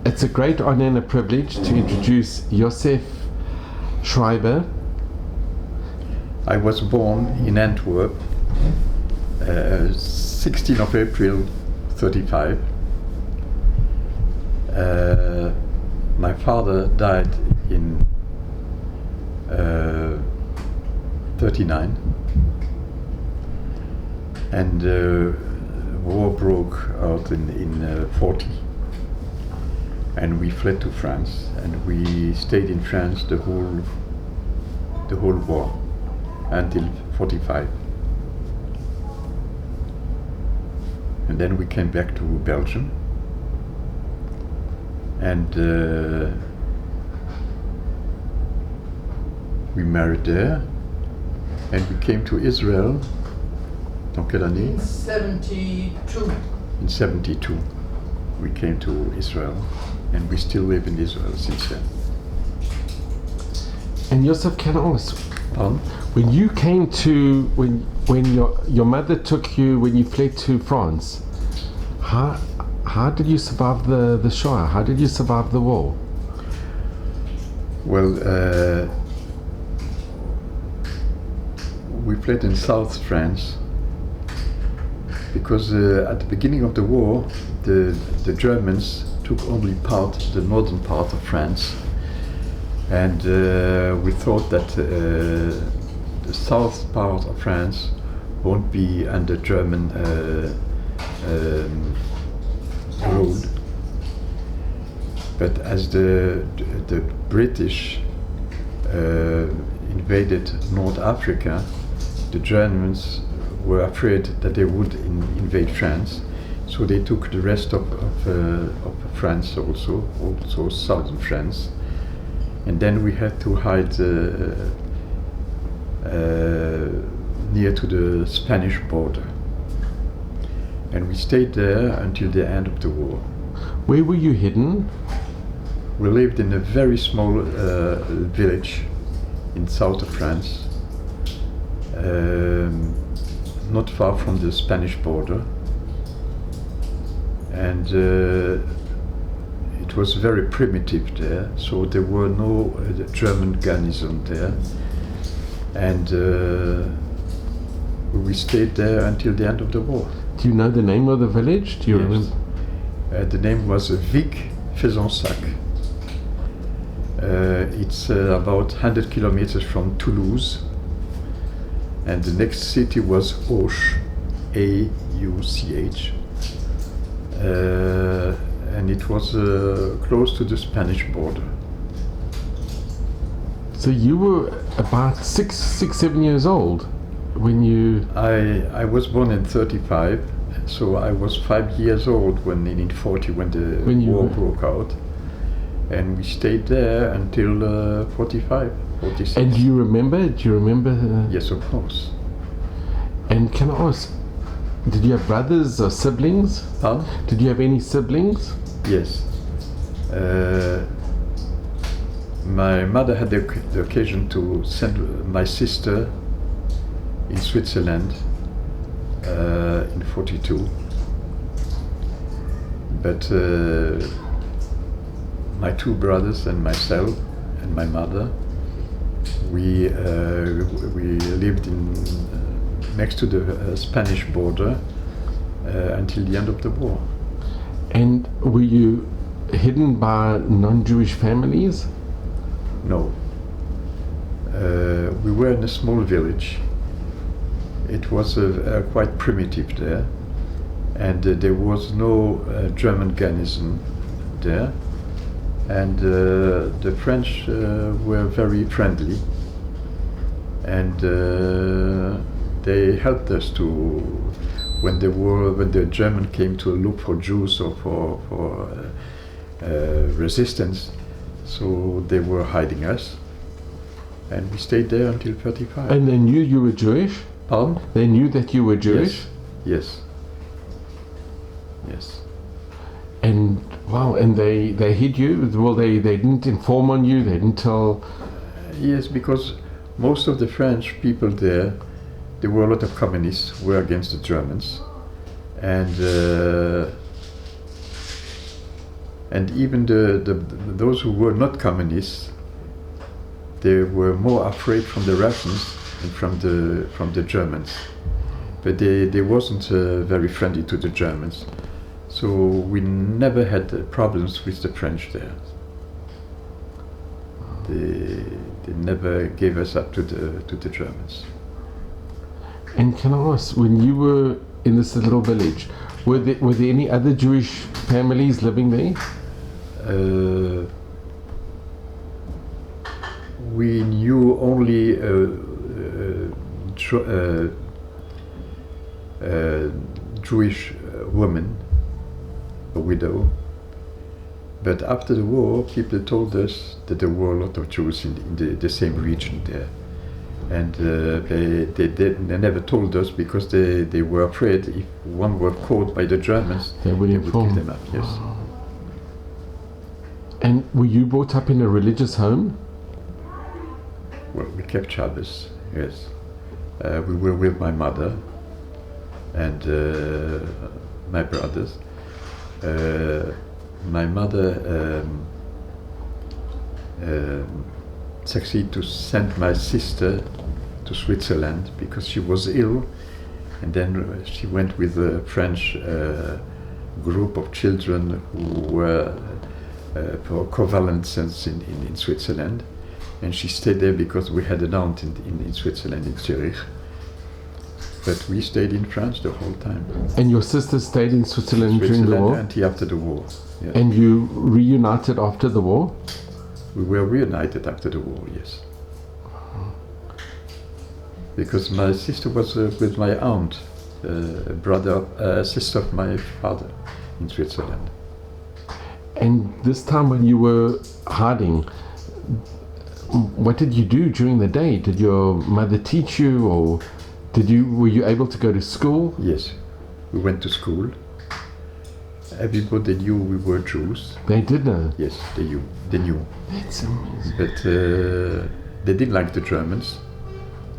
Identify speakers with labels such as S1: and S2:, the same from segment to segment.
S1: It's a great honor and a privilege to introduce Joseph Schreiber.
S2: I was born in Antwerp, 16th of April, 35. My father died in 39, and war broke out in 40, and we fled to France, and we stayed in France the whole war until 45, and then we came back to Belgium, and we married there, and we came to Israel. Dans quelle année?
S3: In 72.
S2: In 72, we came to Israel, and we still live in Israel since then.
S1: And Joseph, can I ask,
S2: Pardon?
S1: when you came to, when your mother took you, when you fled to France, how did you survive the Shoah? How did you survive the war?
S2: Well, we fled in South France because at the beginning of the war, the Germans took only the northern part of France, and we thought that the south part of France won't be under German rule. But as the British invaded North Africa, the Germans were afraid that they would invade France, so they took the rest of France also southern France, and then we had to hide near to the Spanish border, and we stayed there until the end of the war.
S1: Where were you hidden?
S2: We lived in a very small village in south of France, not far from the Spanish border, and it was very primitive there, so there were no German garrison there, and we stayed there until the end of the war.
S1: Do you know the name of the village? Do you remember?
S2: The name was Vic-Fezensac. It's about 100 kilometers from Toulouse, and the next city was Auch, A-U-C-H, and it was close to the Spanish border.
S1: So you were about 7 years old when you...
S2: I was born in 35, so I was 5 years old in 40 when the war broke out, and we stayed there until 45, 46.
S1: And do you remember?
S2: Yes, of course.
S1: And can I ask, did you have brothers or siblings?
S2: Huh?
S1: Did you have any siblings?
S2: Yes. My mother had the occasion to send my sister in Switzerland in 42, but my two brothers and myself and my mother, we lived next to the Spanish border until the end of the war.
S1: And were you hidden by non-Jewish families?
S2: No. We were in a small village. It was quite primitive there, and there was no German garrison there, and the French were very friendly, and they helped us when the German came to look for Jews or for resistance, so they were hiding us, and we stayed there until 35.
S1: And they knew you were Jewish?
S2: Pardon?
S1: They knew that you were Jewish?
S2: Yes. Yes.
S1: And wow, and they hid you? Well, they didn't inform on you, they didn't tell?
S2: Yes, because most of the French people there were a lot of communists who were against the Germans, and And even those who were not communists, they were more afraid from the Russians than from the Germans. But they wasn't very friendly to the Germans. So we never had problems with the French there. They never gave us up to the Germans.
S1: And can I ask, when you were in this little village, were there any other Jewish families living there?
S2: We knew only Jewish woman, a widow. But after the war, people told us that there were a lot of Jews in the same region there. And they never told us because they were afraid if one were caught by the Germans,
S1: they would
S2: give them up, yes.
S1: And were you brought up in a religious home?
S2: Well, we kept Shabbos, yes. We were with my mother and my brothers. My mother succeeded to send my sister to Switzerland because she was ill, and then she went with a French group of children who were for convalescence in Switzerland, and she stayed there because we had an aunt in Switzerland, in Zurich. But we stayed in France the whole time.
S1: And your sister stayed in Switzerland during the war?
S2: Until after the war. Yes.
S1: And you reunited after the war?
S2: We were reunited after the war, yes. Because my sister was with my aunt, sister of my father in Switzerland.
S1: And this time when you were hiding, what did you do during the day? Did your mother teach you, or were you able to go to school?
S2: Yes, we went to school. Everybody knew we were Jews.
S1: They did know?
S2: Yes, they knew.
S1: That's amazing.
S2: But they didn't like the Germans,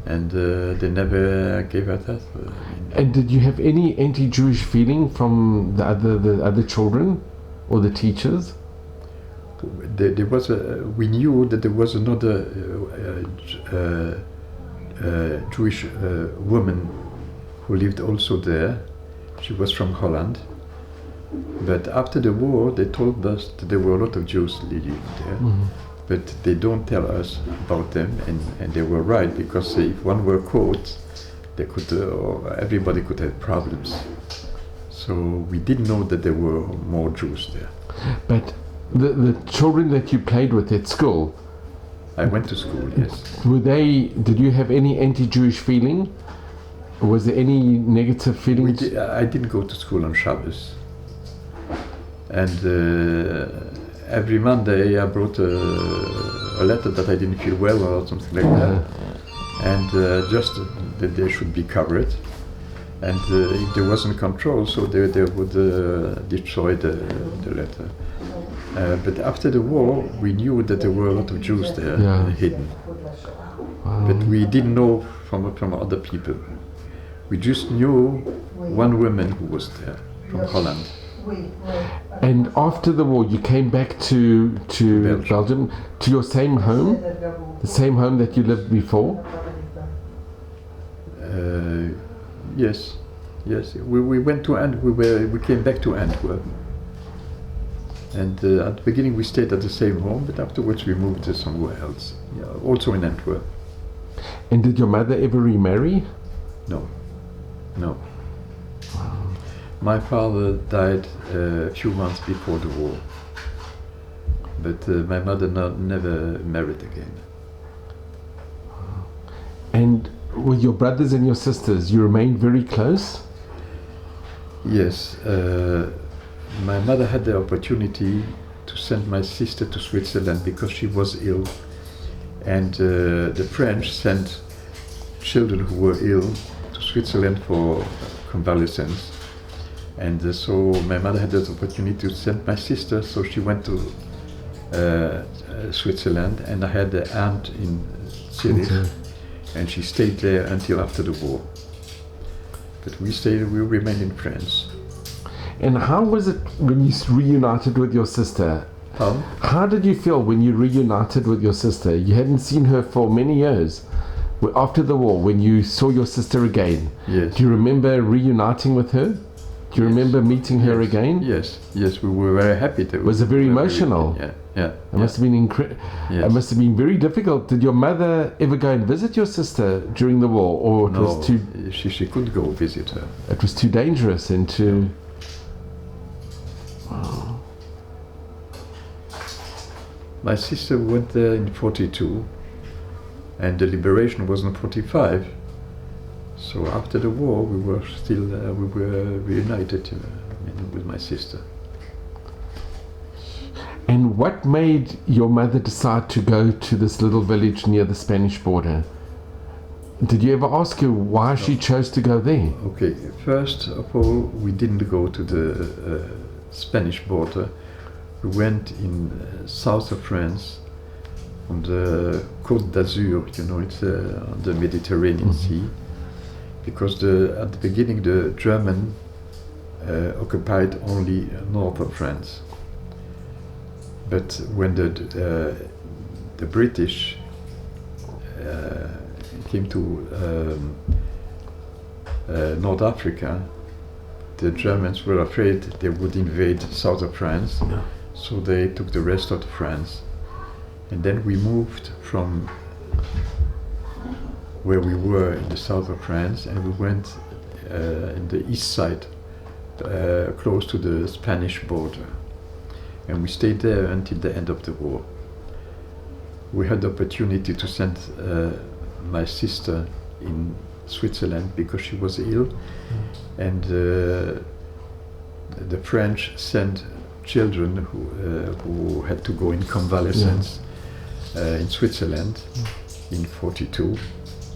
S2: and they never gave us that.
S1: And did you have any anti-Jewish feeling from the other children or the teachers?
S2: There was we knew that there was another Jewish woman who lived also there. She was from Holland. But after the war, they told us that there were a lot of Jews living there. Mm-hmm. But they don't tell us about them, and they were right, because if one were caught, they could, everybody could have problems. So we didn't know that there were more Jews there.
S1: But the children that you played with at school,
S2: I went to school, yes.
S1: Did you have any anti-Jewish feeling? Was there any negative feelings?
S2: I didn't go to school on Shabbos. And every Monday I brought a letter that I didn't feel well or something like that. And just that they should be covered. And if there wasn't control, so they would destroy the letter. But after the war, we knew that there were a lot of Jews there hidden.
S1: Wow.
S2: But we didn't know from other people. We just knew one woman who was there from Holland.
S1: And after the war, you came back to Belgium, to your same home, the same home that you lived before?
S2: Yes. We went to we came back to Antwerp. And at the beginning we stayed at the same home, but afterwards we moved to somewhere else, also in Antwerp.
S1: And did your mother ever remarry?
S2: No. My father died a few months before the war, but my mother never married again.
S1: And with your brothers and your sisters, you remained very close?
S2: Yes. My mother had the opportunity to send my sister to Switzerland because she was ill, and the French sent children who were ill to Switzerland for convalescence. And so my mother had the opportunity to send my sister, so she went to Switzerland, and I had an aunt in Zurich, and she stayed there until after the war. But we remained in France.
S1: And how was it when you reunited with your sister? How did you feel when you reunited with your sister? You hadn't seen her for many years. After the war, when you saw your sister again,
S2: Yes.
S1: do you remember reuniting with her? Do you remember meeting her again?
S2: Yes, yes, we were very happy to.
S1: Was it very emotional?
S2: Yeah.
S1: It must have been
S2: Yes.
S1: It must have been very difficult. Did your mother ever go and visit your sister during the war, or it was too?
S2: She could go visit her.
S1: It was too dangerous and too.
S2: My sister went there in 42, and the liberation was in 45. So after the war, we were still reunited with my sister.
S1: And what made your mother decide to go to this little village near the Spanish border? Did you ever ask her why she chose to go there?
S2: Okay, first of all, we didn't go to the Spanish border. We went in south of France, on the Côte d'Azur, it's on the Mediterranean Sea, because at the beginning the German occupied only north of France. But when the British came to North Africa, the Germans were afraid they would invade south of France, so they took the rest of France. And then we moved from where we were in the south of France, and we went in the east side, close to the Spanish border. And we stayed there until the end of the war. We had the opportunity to send my sister in Switzerland because she was ill, and the French sent children who had to go in convalescence in Switzerland in 42.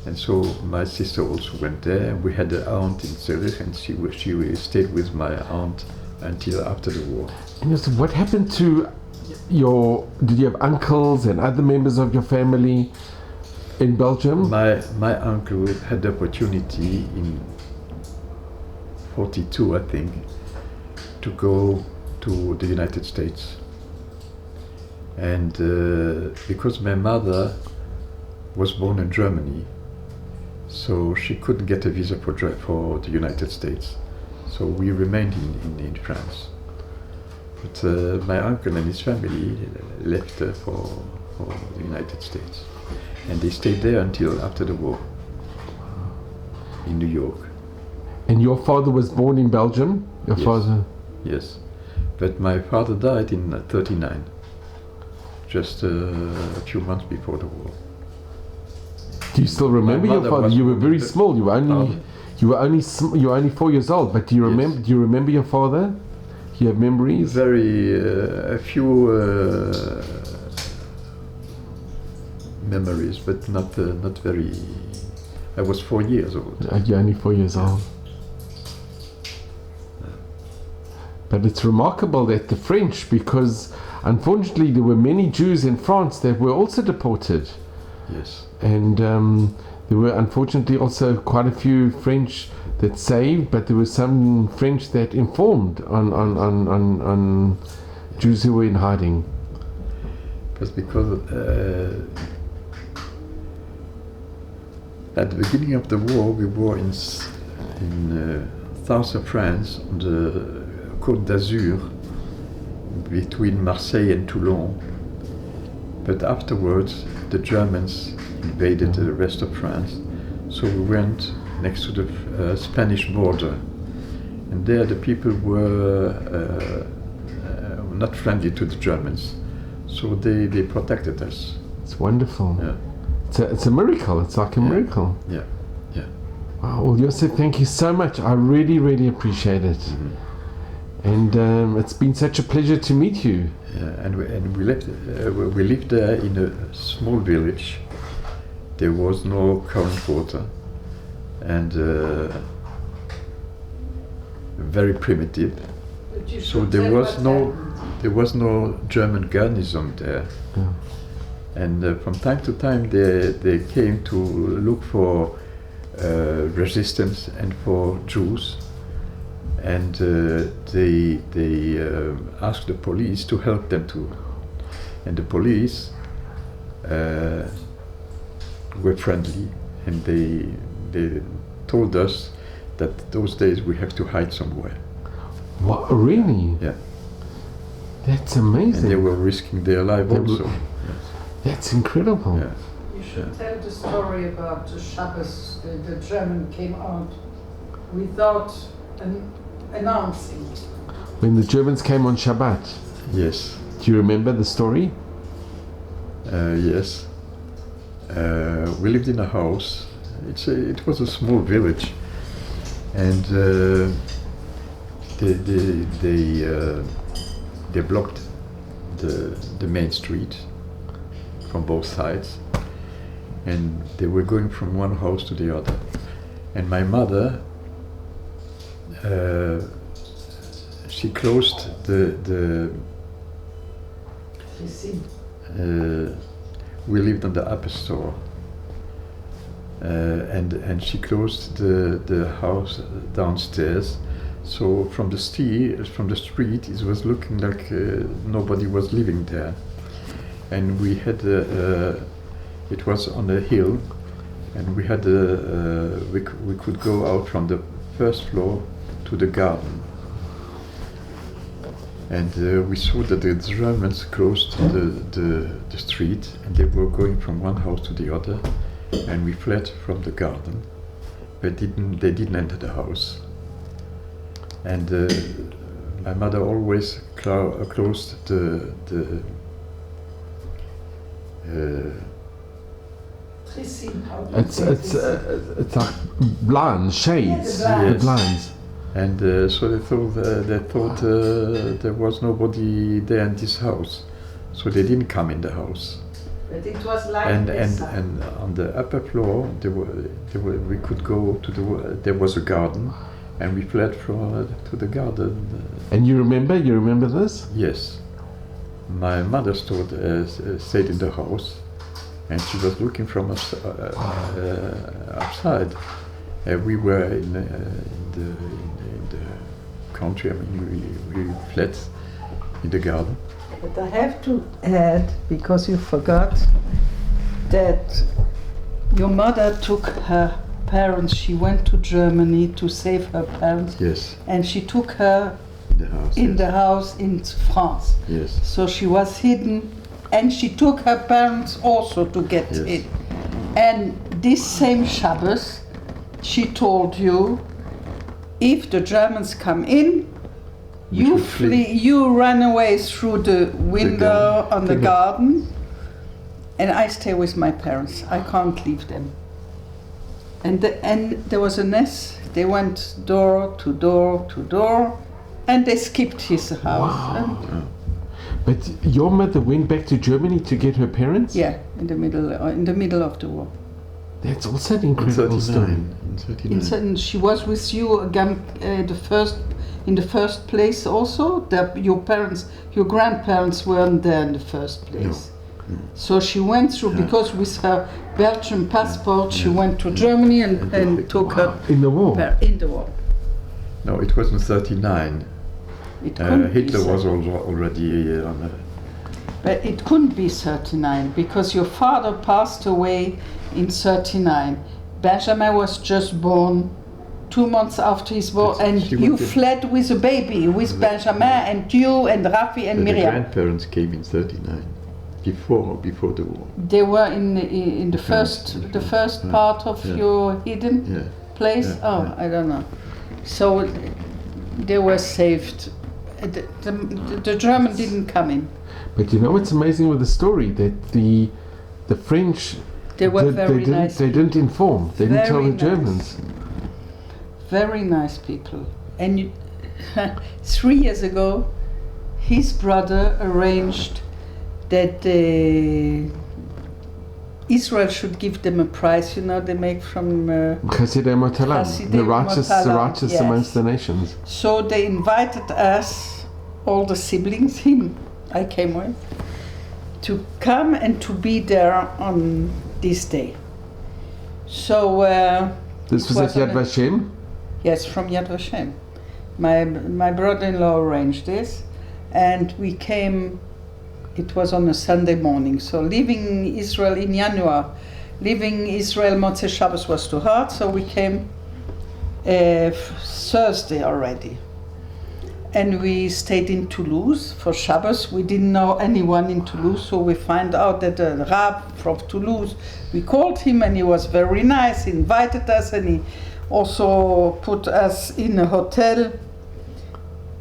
S2: And so my sister also went there. We had an aunt in Zurich, and she stayed with my aunt until after the war.
S1: And so what happened to did you have uncles and other members of your family in Belgium?
S2: My uncle had the opportunity in 42, I think, to go to the United States. And because my mother was born in Germany, so she couldn't get a visa for the United States. So we remained in France. But my uncle and his family left for the United States. And they stayed there until after the war, in New York.
S1: And your father was born in Belgium? Your father?
S2: Yes. But my father died in 39, just a few months before the war.
S1: Do you still remember your father? You were very small. You were only 4 years old. But do you remember? Do you remember your father? Do you have memories?
S2: A few memories, but not very. I was 4 years old.
S1: You're only 4 years old. But it's remarkable that the French, because unfortunately there were many Jews in France that were also deported.
S2: Yes.
S1: And there were unfortunately also quite a few French that saved, but there were some French that informed on Jews who were in hiding.
S2: That's because at the beginning of the war we were in south of France, on the Côte d'Azur, between Marseille and Toulon. But afterwards the Germans invaded the rest of France, so we went next to the Spanish border, and there the people were not friendly to the Germans, so they protected us.
S1: It's wonderful.
S2: Yeah.
S1: It's a miracle. It's like a miracle.
S2: Yeah.
S1: Wow. Well, Joseph, thank you so much. I really, really appreciate it. And it's been such a pleasure to meet you.
S2: Yeah, and we lived there in a small village. There was no current water, and very primitive. So there was no German garrison there.
S1: Yeah.
S2: And from time to time they came to look for resistance and for Jews. and they asked the police to help them too. And the police were friendly, and they told us that those days we have to hide somewhere.
S1: What, really?
S2: Yeah.
S1: That's amazing.
S2: And they were risking their life
S1: They
S2: also.
S1: were-
S2: Yes.
S1: That's incredible.
S2: Yeah.
S3: You should tell the story about the Shabbos. The German came out without announcing.
S1: When the Germans came on Shabbat,
S2: Yes.
S1: do you remember the story?
S2: Yes. We lived in a house. It was a small village, and they blocked the main street from both sides, and they were going from one house to the other. And my mother, she closed the
S3: You see,
S2: we lived on the upper store, and she closed the house downstairs. So from the street, it was looking like nobody was living there. And we had it was on a hill, and we had we could go out from the first floor to the garden. And we saw that the Germans closed the street, and they were going from one house to the other, and we fled from the garden. But they didn't enter the house. And my mother always closed the
S1: It's like blinds, shades,
S3: Yeah, the
S1: the blinds.
S2: And so they thought there was nobody there in this house, so they didn't come in the house.
S3: but it was like
S2: And
S3: this.
S2: on the upper floor, we could go to there was a garden, and we fled to the garden.
S1: And you remember this?
S2: Yes, my mother stayed in the house, and she was looking from us outside. We were in the country. I mean, we fled in the garden.
S4: But I have to add, because you forgot, that your mother took her parents, she went to Germany to save her parents,
S2: Yes,
S4: and she took her
S2: in the house.
S4: in
S2: yes.
S4: the house in France.
S2: Yes,
S4: So she was hidden, and she took her parents also to get
S2: Yes.
S4: in. And this same Shabbos, she told you, if the Germans come in, you
S2: should flee.
S4: you run away through the window on the
S1: The
S4: garden, and I stay with my parents. I can't leave them. And there was a nest. They went door to door to door, and they skipped his house.
S1: Wow.
S4: And
S1: But your mother went back to Germany to get her parents?
S4: yeah, in the middle of the war.
S1: That's also an
S2: in
S1: incredible story.
S2: 39. In 39.
S4: In she was with you again in the first place also. Your parents, your grandparents weren't there in the first place.
S2: No.
S4: So she went through,
S2: Yeah.
S4: because with her Belgian passport, she went to Germany and took her
S1: In the war?
S4: in the war.
S2: No, it was in 39.
S4: It couldn't be
S2: Hitler was
S4: 39.
S2: already on a...
S4: But it couldn't be 39, because your father passed away in 39. Benjamin was just born 2 months after his born,
S2: Yes,
S4: and
S2: she
S4: you
S2: went in-
S4: fled with a baby, with Benjamin and you and Rafi and
S2: the
S4: Miriam.
S2: grandparents came in 39, before the war.
S4: They were in the
S2: First,
S4: first
S2: yeah,
S4: part of
S2: yeah.
S4: your hidden
S2: Yeah.
S4: place.
S2: Yeah,
S4: Oh,
S2: yeah.
S4: I don't know. So they were saved. The German didn't come in.
S1: But you know what's amazing with the story? That the French,
S4: They were very
S1: didn't,
S4: nice.
S1: they didn't inform. They didn't tell
S4: Very
S1: the Germans.
S4: Very nice people. And 3 years ago, his brother arranged that Israel should give them a prize. You know, they make from.
S1: Chasidei Motalam,
S4: Chasidei
S1: the righteous
S4: Motalam,
S1: amongst
S4: yes.
S1: the nations.
S4: So they invited us, all the siblings, him, I came with, to come and to be there on this day. So
S1: This
S4: It
S1: was at
S4: was on
S1: Yad
S4: a-
S1: Vashem.
S4: yes, from Yad Vashem. My brother-in-law arranged this, and we came. It was on a Sunday morning, so leaving Israel in January, leaving Israel Motzei Shabbos was too hard, so we came Thursday already. And we stayed in Toulouse for Shabbos. We didn't know anyone in Toulouse, so we find out that the Rab from Toulouse, we called him and he was very nice, he invited us and he also put us in a hotel.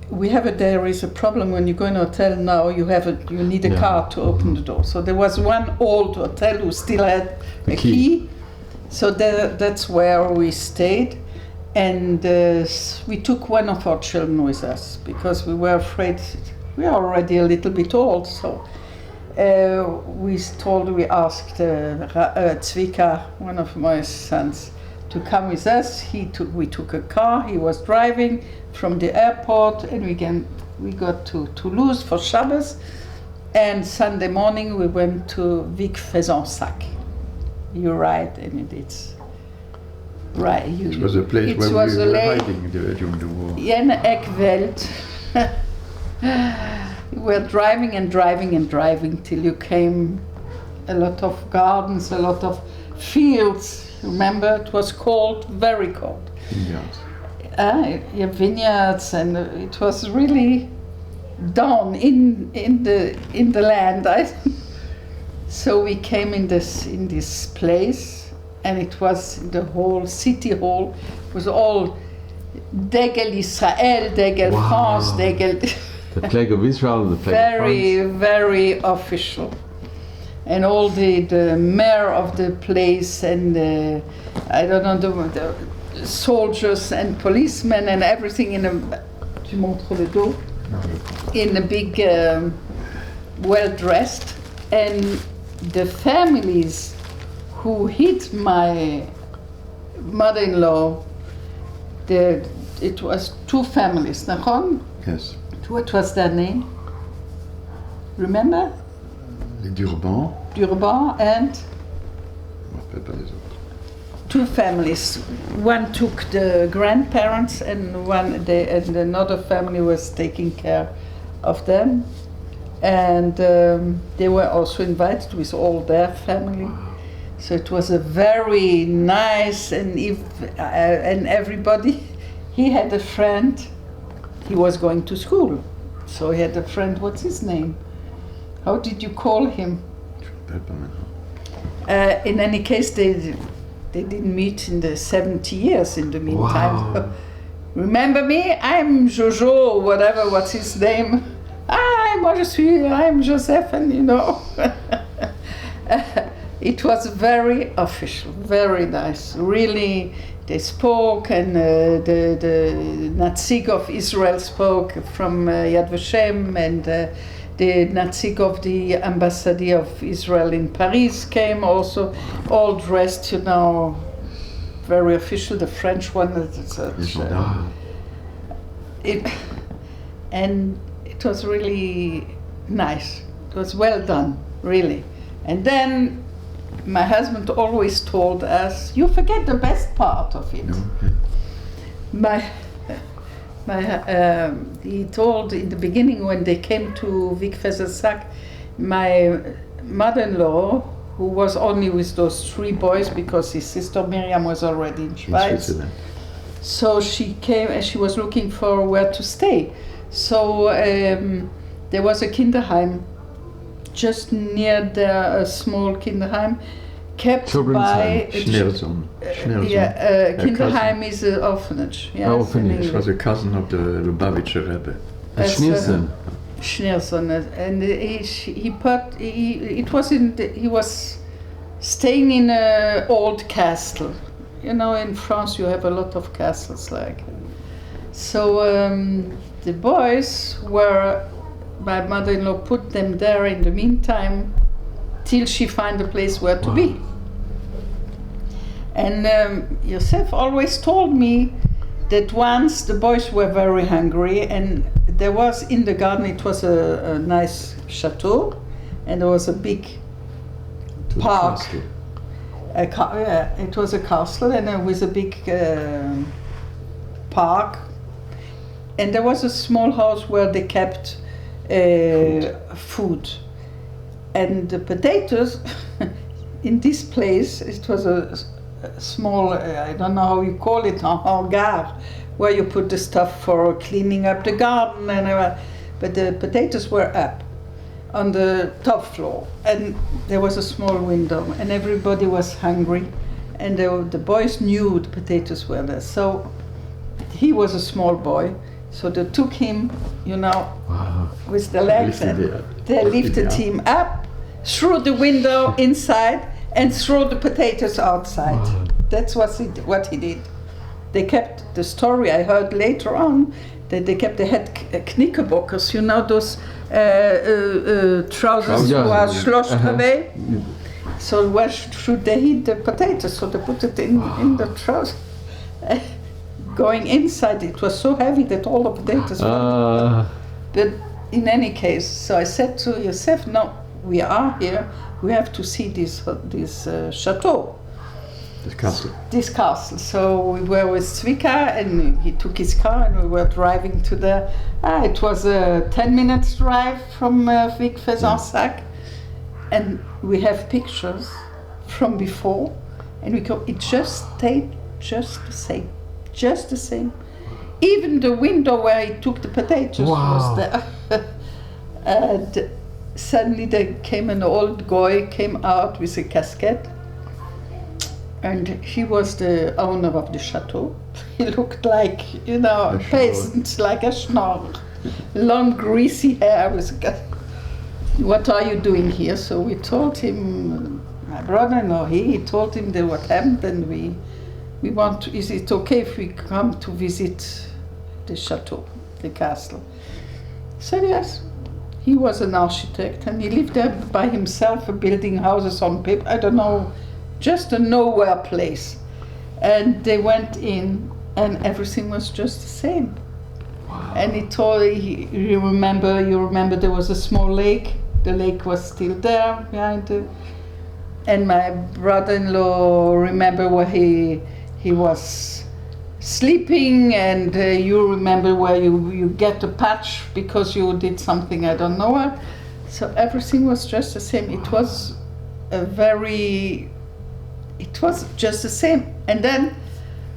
S4: There is a problem when you go in a hotel now, you need a car to open the door. So there was one old hotel who still had a key. So that's where we stayed. And we took one of our children with us because we were afraid. We are already a little bit old, so we asked Zvika, one of my sons, to come with us. We took a car. He was driving from the airport, and we got to Toulouse for Shabbos. And Sunday morning we went to Vic-Fezensac. You're right, and it's right.
S2: It was a place where we were hiding during the war.
S4: In Ekwelt. We were driving and driving and driving till you came a lot of gardens, a lot of fields. Remember, it was cold, very cold.
S2: Vineyards.
S4: Vineyards, and it was really down in the land. So we came in this place, and it was the whole city hall was all Degel Israel, Degel France, Degel.
S1: The flag of Israel, the flag of France.
S4: Very official. And all the mayor of the place and the soldiers and policemen and everything in a big, well-dressed. And the families who hit my mother-in-law, it was two families, nachon?
S2: Yes.
S4: What was their name? Remember?
S2: Les Durban.
S4: Durban and?
S2: Je me rappelle pas les autres.
S4: Two families. One took the grandparents and another family was taking care of them. And they were also invited with all their family. So it was a very nice, and everybody, he had a friend, he was going to school. So he had a friend, what's his name? How did you call him? In any case, they didn't meet in the 70 years in the meantime.
S1: Wow.
S4: Remember me? I'm Jojo, whatever, what's his name? I'm Joseph, and you know. It was very official, very nice. Really, they spoke, and the Natsig of Israel spoke from Yad Vashem, and the Natsig of the Embassy of Israel in Paris came also, all dressed, you know, very official. The French one, and it was really nice. It was well done, really. And then my husband always told us, you forget the best part of it.
S2: Okay.
S4: He told in the beginning when they came to Vic-Fezensac, my mother-in-law, who was only with those three boys because his sister Miriam was already in Schweiz. So she came and she was looking for where to stay. So there was a Kinderheim just near a small Kinderheim kept
S1: Children's
S4: by
S1: home.
S4: Kinderheim is an orphanage. Yes,
S1: Orphanage.
S2: It was a cousin of the Lubavitcher Rebbe.
S1: Schneerson.
S4: Schneerson, and he was staying in an old castle. You know, in France you have a lot of castles like. So the boys were, my mother-in-law put them there in the meantime till she find a place where to be. And Joseph always told me that once the boys were very hungry, and there was in the garden, it was a nice chateau, and there was a big park. It was a castle, and with a big park and there was a small house where they kept food. And the potatoes in this place, it was a small, I don't know how you call it, a hangar, where you put the stuff for cleaning up the garden, but the potatoes were up on the top floor, and there was a small window, and everybody was hungry, and the boys knew the potatoes were there. So he was a small boy, so they took him,
S1: Wow.
S4: with the legs, and they lifted
S2: up.
S4: him up through the window inside and threw the potatoes outside.
S1: Wow.
S4: That's what he did. They kept the story I heard later on, that they had knickerbockers, those trousers
S1: Yeah.
S4: who are schlossed
S1: Uh-huh.
S4: away. So where should they eat the potatoes? So they put it in the trousers. Going inside, it was so heavy that all the potatoes were. But in any case, so I said to Joseph, no, we are here, we have to see this chateau. This castle. So we were with Zvika, and he took his car, and we were driving to it was a 10 minutes drive from Vic Fezensac, and we have pictures from before, and it just stayed just the same. Even the window where he took the potatoes was there. And suddenly an old guy came out with a casket, and he was the owner of the chateau. He looked like, a peasant, like a schnorr. Long greasy hair with a casket. What are you doing here? So we told him, my brother-in-law, he told him what happened, and we want to, is it okay if we come to visit the chateau, the castle? He said yes. He was an architect, and he lived there by himself, building houses on paper, I don't know, just a nowhere place. And they went in, and everything was just the same.
S1: Wow.
S4: And he told, you remember there was a small lake, the lake was still there behind and my brother-in-law remember where he was sleeping, and you remember where you get a patch because you did something, I don't know what. So everything was just the same. It was just the same. And then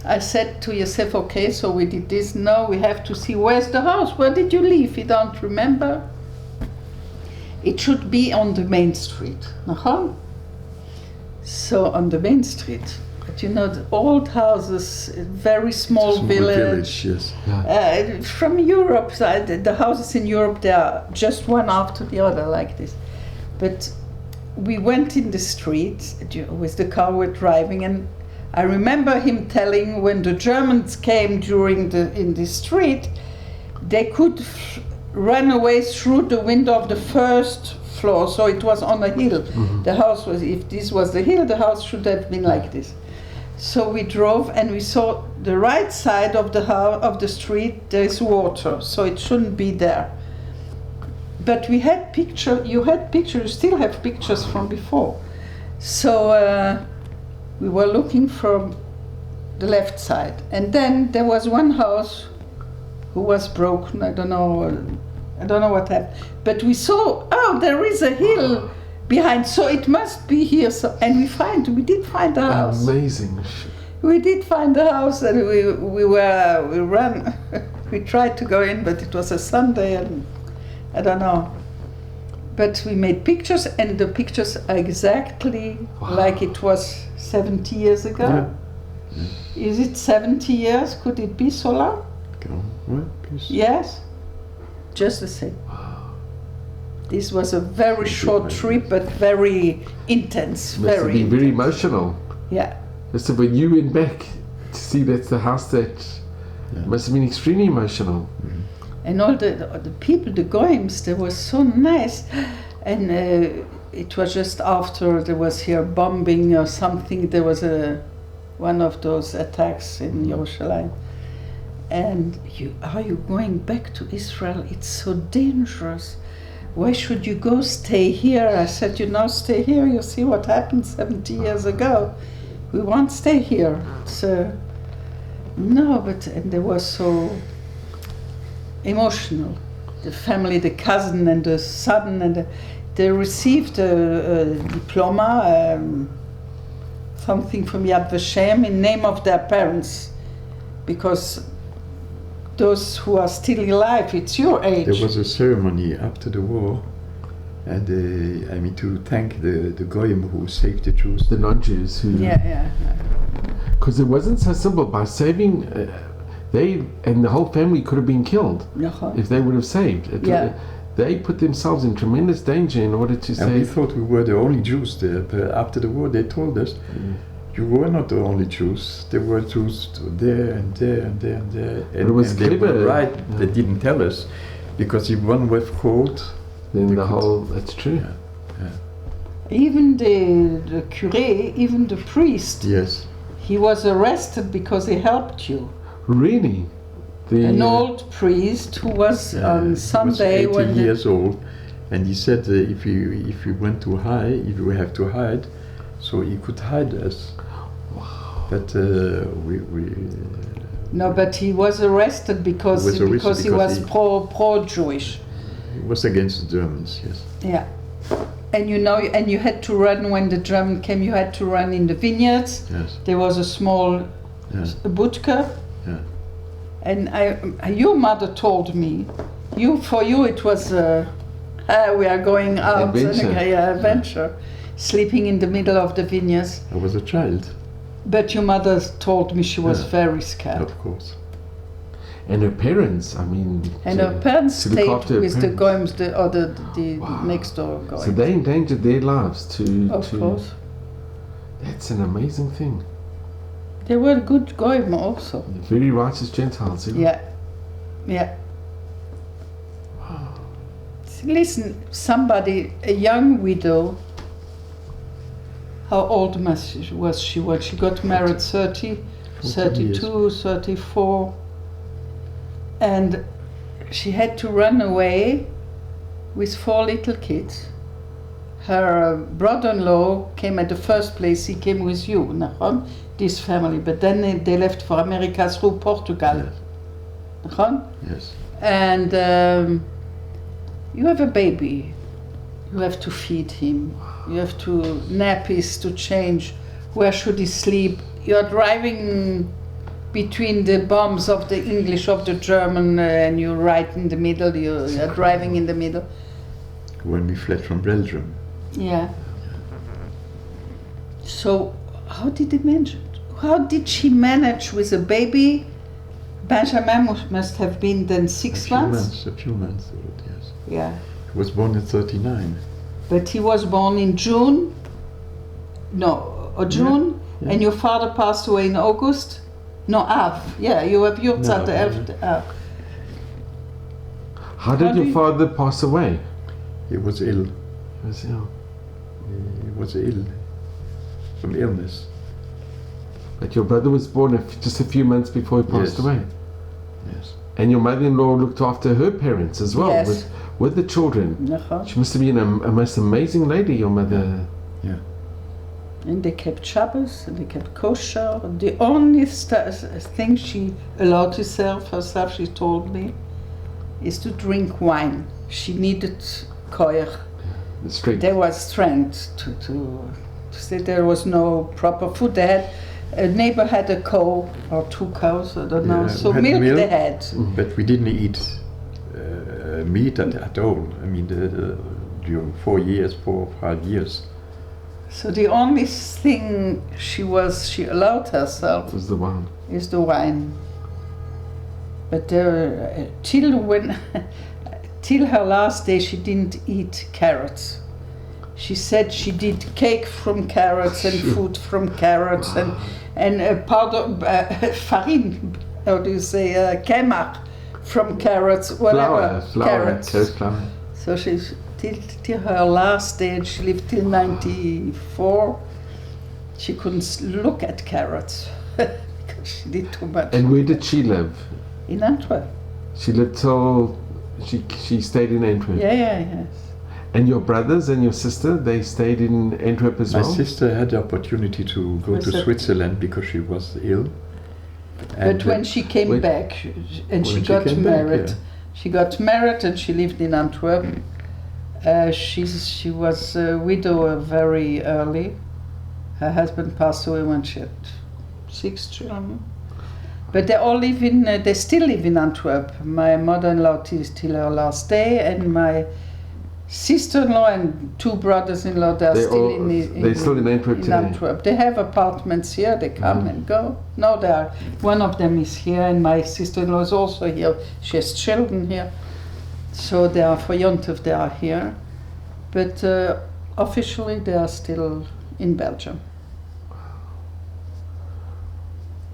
S4: I said to Joseph, okay, so we did this, now we have to see where's the house, where did you live? You don't remember? It should be on the main street. Uh-huh. So on the main street. But the old houses, very small village.
S2: Yes.
S1: Yeah.
S4: From Europe, the houses in Europe, they are just one after the other like this. But we went in the street with the car we're driving, and I remember him telling when the Germans came in the street, they could run away through the window of the first floor, so it was on a hill. Mm-hmm. The house was, if this was the hill, the house should have been like this. So we drove, and we saw the right side of the street, there is water, so it shouldn't be there. But we had you still have pictures from before. So we were looking from the left side. And then there was one house who was broken, I don't know what happened. But we saw, there is a hill behind, so it must be here. So, and we did find the house.
S1: Amazing.
S4: We did find the house, and we ran. We tried to go in, but it was a Sunday, and I don't know. But we made pictures, and the pictures are exactly like it was 70 years ago. Yeah. Is it 70 years? Could it be so long? Yes, just the same. This was a very short trip, but very intense.
S1: Must have been very emotional.
S4: Yeah.
S1: So when you went back to see that's the house must have been extremely emotional. Mm-hmm.
S4: And all the people, the Goyms, they were so nice. And it was just after there was here bombing or something. There was one of those attacks in Jerusalem. And are you going back to Israel? It's so dangerous. Why should you go stay here? I said, stay here. You see what happened 70 years ago. We won't stay here. So, no, and they were so emotional. The family, the cousin and the son, and they received a diploma, something from Yad Vashem in name of their parents, because those who are still alive, it's your age.
S2: There was a ceremony after the war, and to thank the goyim who saved the Jews.
S1: The non-Jews who...
S4: Yeah.
S1: Because it wasn't so simple. By saving, they and the whole family could have been killed if they would have saved. They put themselves in tremendous danger in order to save.
S2: And we thought we were the only Jews there, but after the war they told us, you were not the only Jews. There were Jews there and there and there and there. And,
S1: it was
S2: and they
S1: clever.
S2: were right. They didn't tell us, because if one was caught,
S1: then the whole... That's true.
S4: Even the curé, even the priest,
S2: yes,
S4: he was arrested because he helped you.
S1: Really?
S4: An old priest who was on Sunday
S2: he was 80
S4: when
S2: years old, and he said if you went to hide, if you have to hide, so he could hide us.
S1: Wow.
S2: But
S4: no, but he was arrested because he was pro-Jewish.
S2: He was against the Germans, yes.
S4: Yeah, and you had to run when the German came. You had to run in the vineyards.
S2: Yes.
S4: There was a small budka.
S2: Yeah.
S4: And your mother told me, for you it was we are going out adventure, sleeping in the middle of the vineyards.
S2: I was a child.
S4: But your mother told me she was very scared.
S2: Of course.
S1: And her parents,
S4: And her parents stayed with the goyim, the next door goyim.
S1: So they endangered their lives
S4: Of course.
S1: That's an amazing thing.
S4: They were good goyim also.
S1: Very righteous Gentiles.
S4: Yeah. Listen, a young widow, how old was she when she got married? 30, 32, 34. And she had to run away with 4 little kids. Her brother-in-law came at the first place, he came with you, this family, but then they left for America through Portugal.
S2: Yes.
S4: And you have a baby, you have to feed him, you have to nappies to change, where should he sleep? You're driving between the bombs of the English, of the German, and you're right in the middle, you're driving in the middle.
S2: When we fled from Belgium.
S4: Yeah. So how did they manage? How did she manage with a baby? Benjamin must have been then 6 months.
S2: A few months old, yes.
S4: Yeah.
S2: He was born in 39.
S4: But he was born in June. No, or June,
S2: Yeah.
S4: and your father passed away in August. No, Av. Yeah, you have your
S2: No,
S4: the 11th Av.
S1: How did your father pass away?
S2: He was ill.
S1: He was ill.
S2: He was ill from illness.
S1: But your brother was born just a few months before he passed
S2: Yes.
S1: away.
S2: Yes.
S1: And your mother-in-law looked after her parents as well,
S4: Yes.
S1: with the children. She must have been a most amazing lady, your mother.
S2: Yeah.
S4: And they kept Shabbos, and they kept kosher. The only thing she allowed herself, she told me, is to drink wine. She needed koyach.
S1: The strength.
S4: There was strength to say there was no proper food. They had, a neighbor had a cow or 2 cows, I don't know.
S2: Yeah,
S4: So
S2: we had
S4: milk
S2: milk.
S4: they had.
S2: But we didn't eat meat at all. During 4 or 5 years.
S4: So the only thing she allowed herself
S1: Was the one.
S4: is the wine. But till her last day, she didn't eat carrots. She said she did cake from carrots and food from carrots and powder farine. How do you say kemach from carrots? Whatever carrots.
S1: Carrot flour.
S4: So she's till her last day, and she lived till 94. She couldn't look at carrots because she did too much.
S1: And where did she live?
S4: In Antwerp.
S1: She lived till she stayed in Antwerp.
S4: Yes.
S1: And your brothers and your sister, they stayed in Antwerp as
S2: My
S1: well?
S2: sister had the opportunity to go to Switzerland because she was ill.
S4: But when she came back and she got married, She got married and she lived in Antwerp. She was a widow very early. Her husband passed away when she had 6 children. But they all live in. They still live in Antwerp. My mother-in-law till her last day, and my sister-in-law and 2 brothers-in-law. They're still
S1: in Antwerp today.
S4: Antwerp. They have apartments here. They come and go. No, they are. One of them is here, and my sister-in-law is also here. She has children here, so they are for Yontif. They are here, but officially they are still in Belgium.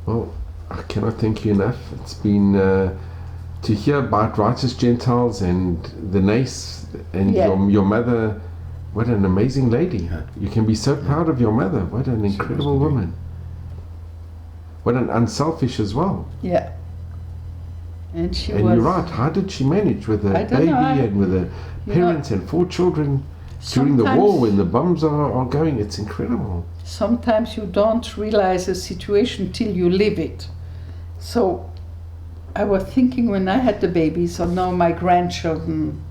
S1: Well, I cannot thank you enough. It's been to hear about Righteous Gentiles and the NACE and your mother. What an amazing lady. You can be so proud of your mother. What an incredible woman. What an unselfish as well.
S4: Yeah. And she
S1: and
S4: was.
S1: You're right. How did she manage with a baby and with her parents and 4 children during the war when the bombs are going? It's incredible.
S4: Sometimes you don't realize a situation till you live it. So I was thinking when I had the babies, or now my grandchildren,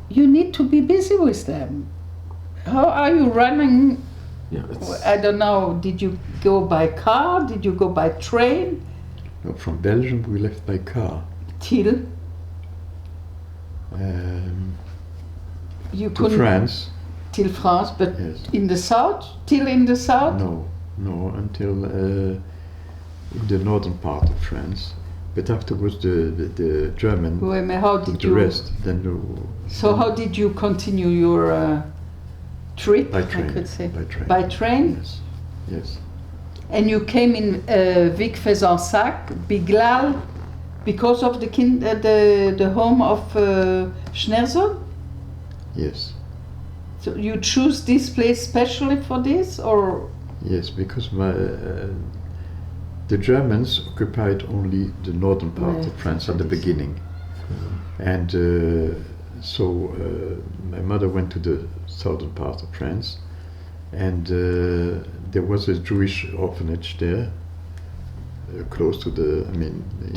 S4: you need to be busy with them. How are you running?
S1: Yeah,
S4: I don't know, did you go by car? Did you go by train?
S2: No, from Belgium we left by car.
S4: Till? You
S2: To
S4: couldn't.
S2: France.
S4: Till France, but
S2: Yes.
S4: in the south? Till in the south?
S2: No, until in the northern part of France. But afterwards the German
S4: How
S2: took
S4: did
S2: the
S4: you?
S2: rest. Then
S4: So how did you continue your trip?
S2: by train.
S4: I could say.
S2: By train.
S4: By train?
S2: Yes.
S4: And you came in Vic Fezensac, Biglal, because of the home of Schnerzo?
S2: Yes.
S4: So you choose this place specially for this, or?
S2: Yes, because the Germans occupied only the northern part of France at the beginning. And so my mother went to the southern part of France, and there was a Jewish orphanage there, close to the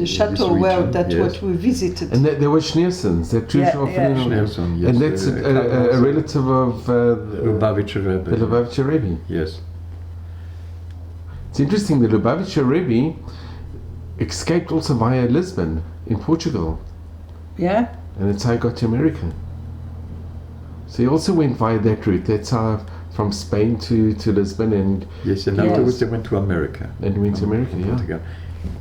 S4: Chateau, well, that's
S2: yes.
S4: what we visited.
S1: And there were Schneersons, that Jewish orphanage.
S2: Schneerson, yes.
S1: And that's a relative of
S2: Lubavitcher Rebbe.
S1: the Lubavitcher Rebbe.
S2: Yes.
S1: It's interesting, the Lubavitcher Rebbe escaped also via Lisbon in Portugal.
S4: Yeah?
S1: And that's how he got to America. So he also went via that route. That's how from Spain to Lisbon and
S2: Yes, and afterwards they went to America.
S1: went to America, yeah.
S2: Portugal.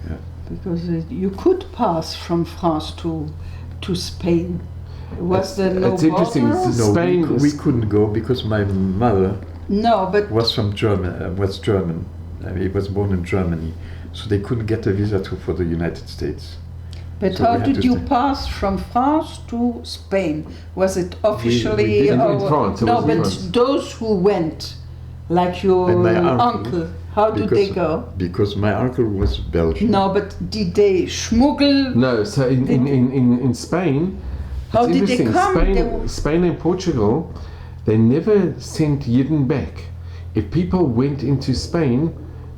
S2: Yeah.
S4: Because you could pass from France to Spain. Was there no
S1: it's interesting.
S4: border?
S1: It's
S2: No,
S1: Spain.
S2: we couldn't go because my mother
S4: No, but
S2: was from German. Was German. He was born in Germany, so they couldn't get a visa for the United States. So
S4: how
S2: we had
S4: did
S2: to
S4: you
S2: stay.
S4: pass from France to Spain? Was it officially?
S2: we didn't
S1: in France, it
S4: no,
S1: was in
S4: but
S1: France.
S4: those who went, like your
S2: And my
S4: uncle, how did they go?
S2: Because my uncle was Belgian.
S4: No, but did they smuggle?
S1: No, so in Spain,
S4: How
S1: it's
S4: did they
S1: interesting.
S4: come?
S1: Spain and Portugal, they never sent Yidden back. If people went into Spain,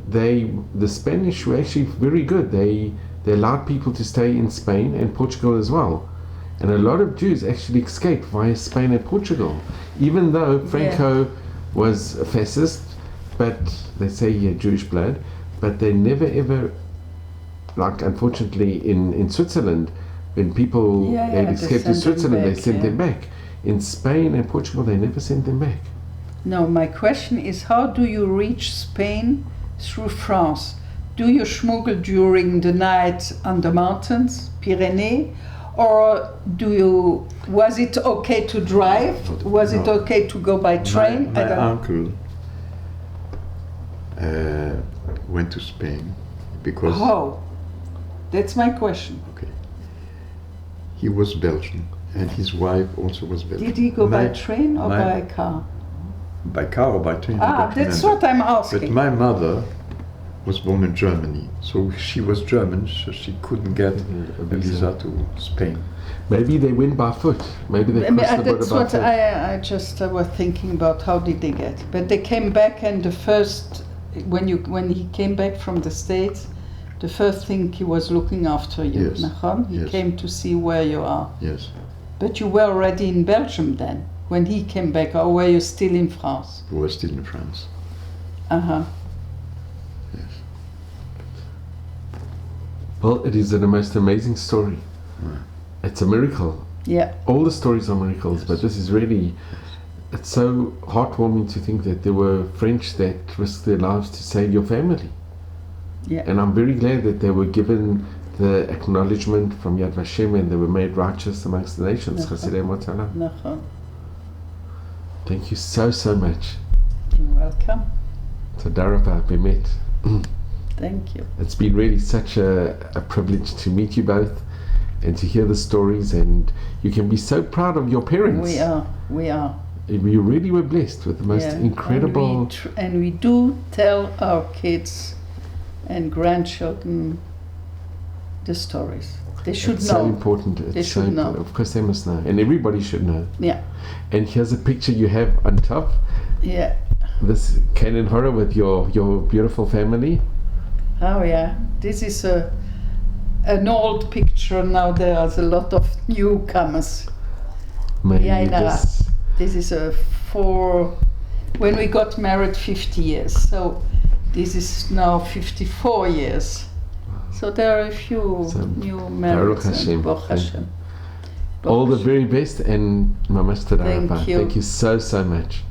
S1: the Spanish were actually very good. They allowed people to stay in Spain and Portugal as well. And a lot of Jews actually escaped via Spain and Portugal, even though Franco was a fascist, but they say he had Jewish blood, but they never ever, like unfortunately in Switzerland, when people had
S4: they
S1: escaped to
S4: sent them
S1: Switzerland, they
S4: back,
S1: sent them back. In Spain and Portugal, they never sent them back.
S4: No, my question is, how do you reach Spain through France? Do you smuggle during the night on the mountains, Pyrenees, or was it okay to drive? Was it
S2: No.
S4: okay to go by train?
S2: My uncle went to Spain because
S4: How? That's my question.
S2: okay, he was Belgian and his wife also was Belgian.
S4: Did he go by
S2: My-
S4: train or
S2: my-
S4: by car?
S2: By car or by train? I don't
S4: That's
S2: remember.
S4: what I'm
S2: But
S4: asking.
S2: my mother was born in Germany, so she was German, so she couldn't get a visa to Spain.
S1: Maybe they went by foot. Maybe they crossed the border
S4: That's
S1: by
S4: what
S1: foot.
S4: I just was thinking about. How did they get? But they came back, and the first when he came back from the States, the first thing he was looking after you,
S2: Yes.
S4: nachon? He
S2: Yes.
S4: came to see where you are.
S2: Yes.
S4: But you were already in Belgium then, when he came back, or were you still in France?
S2: We were still in France.
S4: Uh-huh.
S2: Yes.
S1: Well, it is the most amazing story.
S2: Right.
S1: It's a miracle.
S4: Yeah.
S1: All the stories are miracles,
S2: Yes.
S1: but this is really, it's so heartwarming to think that there were French that risked their lives to save your family.
S4: Yeah.
S1: And I'm very glad that they were given the acknowledgement from Yad Vashem and they were made righteous amongst the nations.
S4: Nachon.
S1: Chasidei Motala.
S4: Nachon.
S1: Thank you so, so much.
S4: You're welcome.
S1: Toda rabah, bemet.
S4: Thank you.
S1: It's been really such a privilege to meet you both and to hear the stories, and you can be so proud of your parents.
S4: We are.
S1: You really were blessed with the most
S4: Yeah.
S1: incredible...
S4: And we do tell our kids and grandchildren the stories. They should
S1: It's
S4: know.
S1: so important. It's
S4: They
S1: so
S4: should know.
S1: important. Of course they must know. And everybody should know.
S4: Yeah.
S1: And here's a picture you have on top.
S4: Yeah.
S1: This Canaan Horror with your beautiful family.
S4: Oh yeah. This is an old picture. Now there's a lot of newcomers.
S1: Maybe
S4: Yeah, in
S1: this...
S4: This is when we got married 50 years. So this is now 54 years. So there are a few
S1: So,
S4: new
S1: Baruch
S4: marrieds.
S1: Hashem.
S4: Baruch Hashem.
S1: All the
S4: Baruch
S1: very best, and Mamash Toda
S4: Thank
S1: rabah.
S4: you.
S1: Thank you so, so much.